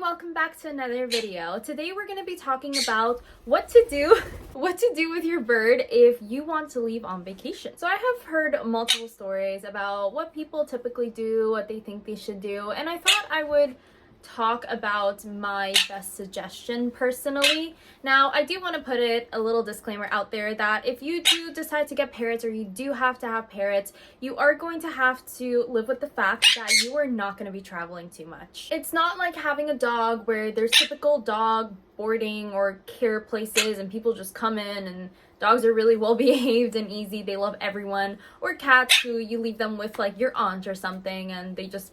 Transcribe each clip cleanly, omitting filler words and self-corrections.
welcome back to another video. Today we're going to be talking about what to do with your bird if you want to leave on vacation. So I have heard multiple stories about what people typically do, what they think they should do, and I thought I would talk about my best suggestion personally. Now, I do want to put a little disclaimer out there that if you do decide to get parrots, or you do have to have parrots, you are going to have to live with the fact that you are not going to be traveling too much. It's not like having a dog where there's typical dog boarding or care places and people just come in and dogs are really well behaved and easy, they love everyone, or cats who you leave them with like your aunt or something and they just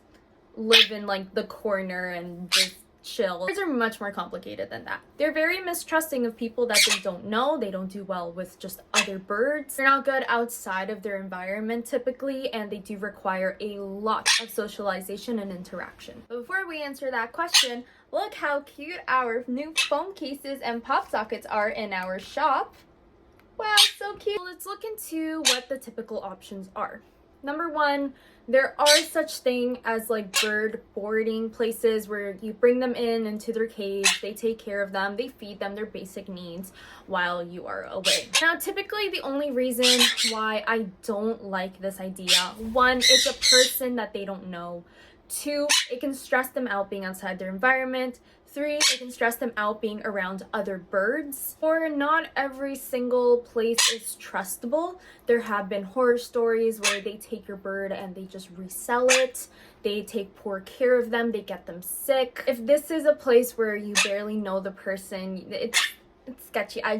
live in like the corner and just chill. Birds are much more complicated than that. They're very mistrusting of people that they don't know. They don't do well with just other birds. They're not good outside of their environment typically, and they do require a lot of socialization and interaction. But before we answer that question, look how cute our new phone cases and pop sockets are in our shop. Wow, so cute. Let's look into what the typical options are. Number one, there are such thing as like bird boarding places where you bring them into their cage, they take care of them, they feed them their basic needs while you are away. Now, typically the only reason why I don't like this idea, one, it's a person that they don't know. Two, it can stress them out being outside their environment. Three, it can stress them out being around other birds. Four, not every single place is trustable. There have been horror stories where they take your bird and they just resell it. They take poor care of them, they get them sick. If this is a place where you barely know the person, it's sketchy. I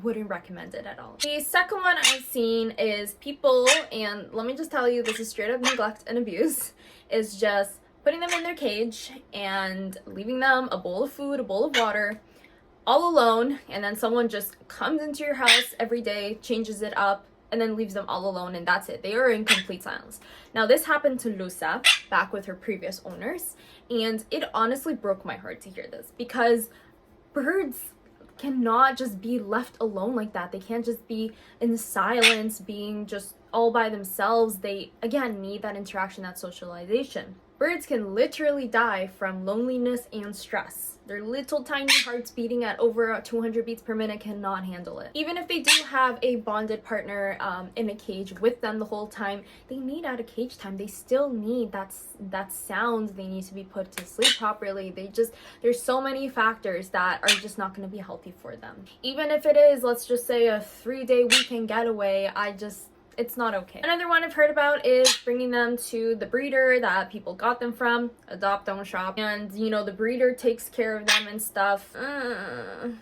wouldn't recommend it at all. The second one I've seen is people, and let me just tell you, this is straight up neglect and abuse, is just putting them in their cage and leaving them a bowl of food, a bowl of water, all alone, and then someone just comes into your house every day, changes it up, and then leaves them all alone, and that's it. They are in complete silence. Now, this happened to Lusa back with her previous owners, and it honestly broke my heart to hear this, because birds cannot just be left alone like that. They can't just be in silence, being just all by themselves. They, again, need that interaction, that socialization. Birds can literally die from loneliness and stress. Their little tiny hearts beating at over 200 beats per minute cannot handle it. Even if they do have a bonded partner in a cage with them the whole time, they need out of cage time. They still need that sound. They need to be put to sleep properly. There's so many factors that are just not going to be healthy for them. Even if it is, let's just say, a 3-day weekend getaway, it's not okay. Another one I've heard about is bringing them to the breeder that people got them from, adopt, don't shop, and the breeder takes care of them and stuff. I'm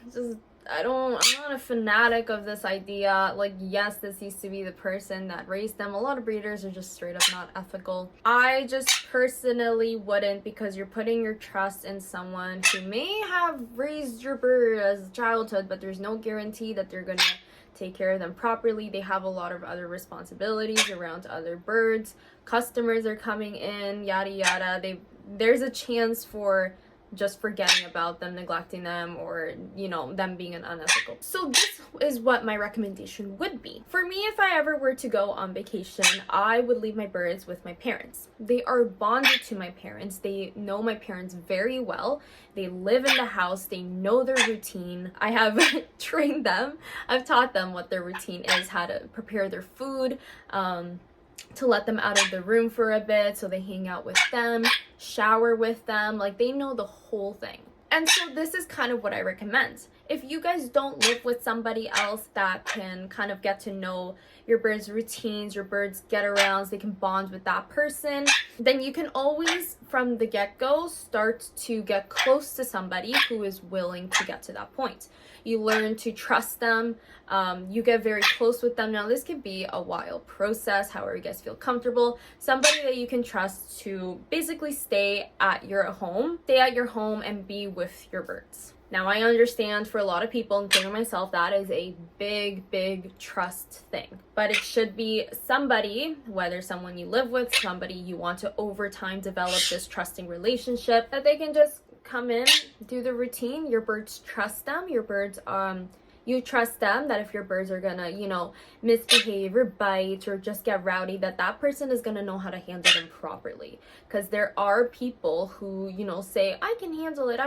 not a fanatic of this idea. Like, yes, this used to be the person that raised them. A lot of breeders are just straight up not ethical. I just personally wouldn't, because you're putting your trust in someone who may have raised your bird as a childhood, but there's no guarantee that they're gonna take care of them properly. They have a lot of other responsibilities around other birds. Customers are coming in, yada yada. There's a chance for just forgetting about them, neglecting them, or them being unethical. So this is what my recommendation would be. For me, if I ever were to go on vacation, I would leave my birds with my parents. They are bonded to my parents. They know my parents very well. They live in the house. They know their routine. I have trained them. I've taught them what their routine is, how to prepare their food, to let them out of the room for a bit so they hang out with them, shower with them. Like, they know the whole thing. And so this is kind of what I recommend. If you guys don't live with somebody else that can kind of get to know your bird's routines, your bird's get-arounds, they can bond with that person, then you can always, from the get-go, start to get close to somebody who is willing to get to that point. You learn to trust them. You get very close with them. Now, this could be a wild process, however you guys feel comfortable. Somebody that you can trust to basically stay at your home and be with your birds. Now, I understand for a lot of people, including myself, that is a big, big trust thing. But it should be somebody, whether someone you live with, somebody you want to over time develop this trusting relationship, that they can just come in, do the routine. Your birds trust them. Your birds you trust them that if your birds are gonna, misbehave or bite or just get rowdy, that person is gonna know how to handle them properly. Because there are people who, say, I can handle it,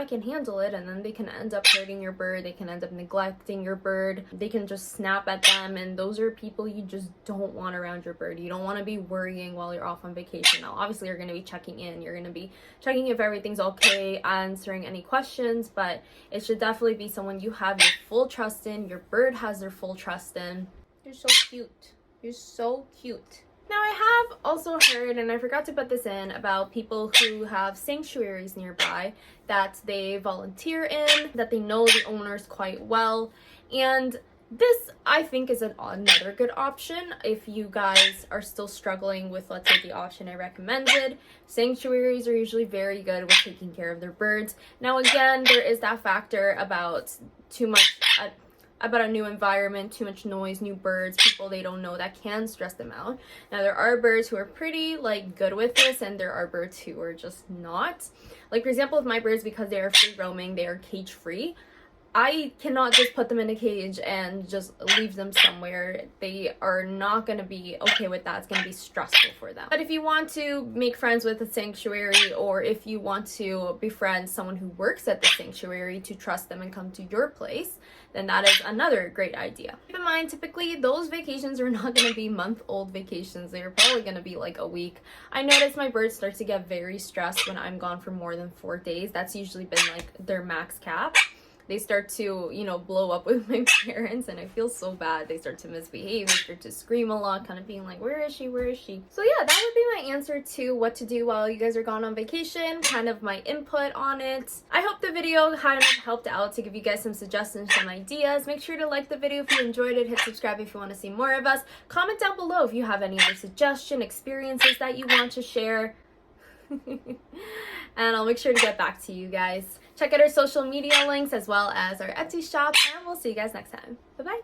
and then they can end up hurting your bird, they can end up neglecting your bird, they can just snap at them, and those are people you just don't want around your bird. You don't want to be worrying while you're off on vacation. Now, obviously, you're going to be checking in, you're going to be checking if everything's okay, answering any questions, but it should definitely be someone you have your full trust in, your bird has their full trust in. You're so cute. You're so cute. Now, I have also heard, and I forgot to put this in, about people who have sanctuaries nearby that they volunteer in, that they know the owners quite well, and this, I think, is another good option if you guys are still struggling with, let's say, the option I recommended. Sanctuaries are usually very good with taking care of their birds. Now, again, there is that factor about about a new environment, too much noise, new birds, people they don't know, that can stress them out. Now, there are birds who are pretty, good with this, and there are birds who are just not. Like, for example, with my birds, because they are free roaming, they are cage free, I cannot just put them in a cage and just leave them somewhere. They are not going to be okay with that. It's going to be stressful for them. But if you want to make friends with a sanctuary, or if you want to befriend someone who works at the sanctuary to trust them and come to your place, then that is another great idea. Keep in mind, typically those vacations are not going to be month-old vacations. They're probably going to be like a week. I notice my birds start to get very stressed when I'm gone for more than 4 days. That's usually been their max cap. They start to, blow up with my parents, and I feel so bad. They start to misbehave, they start to scream a lot, kind of being like, where is she, where is she? So yeah, that would be my answer to what to do while you guys are gone on vacation, kind of my input on it. I hope the video kind of helped out to give you guys some suggestions, some ideas. Make sure to like the video if you enjoyed it, hit subscribe if you want to see more of us. Comment down below if you have any other suggestion, experiences that you want to share. And I'll make sure to get back to you guys. Check out our social media links as well as our Etsy shop, and we'll see you guys next time. Bye-bye.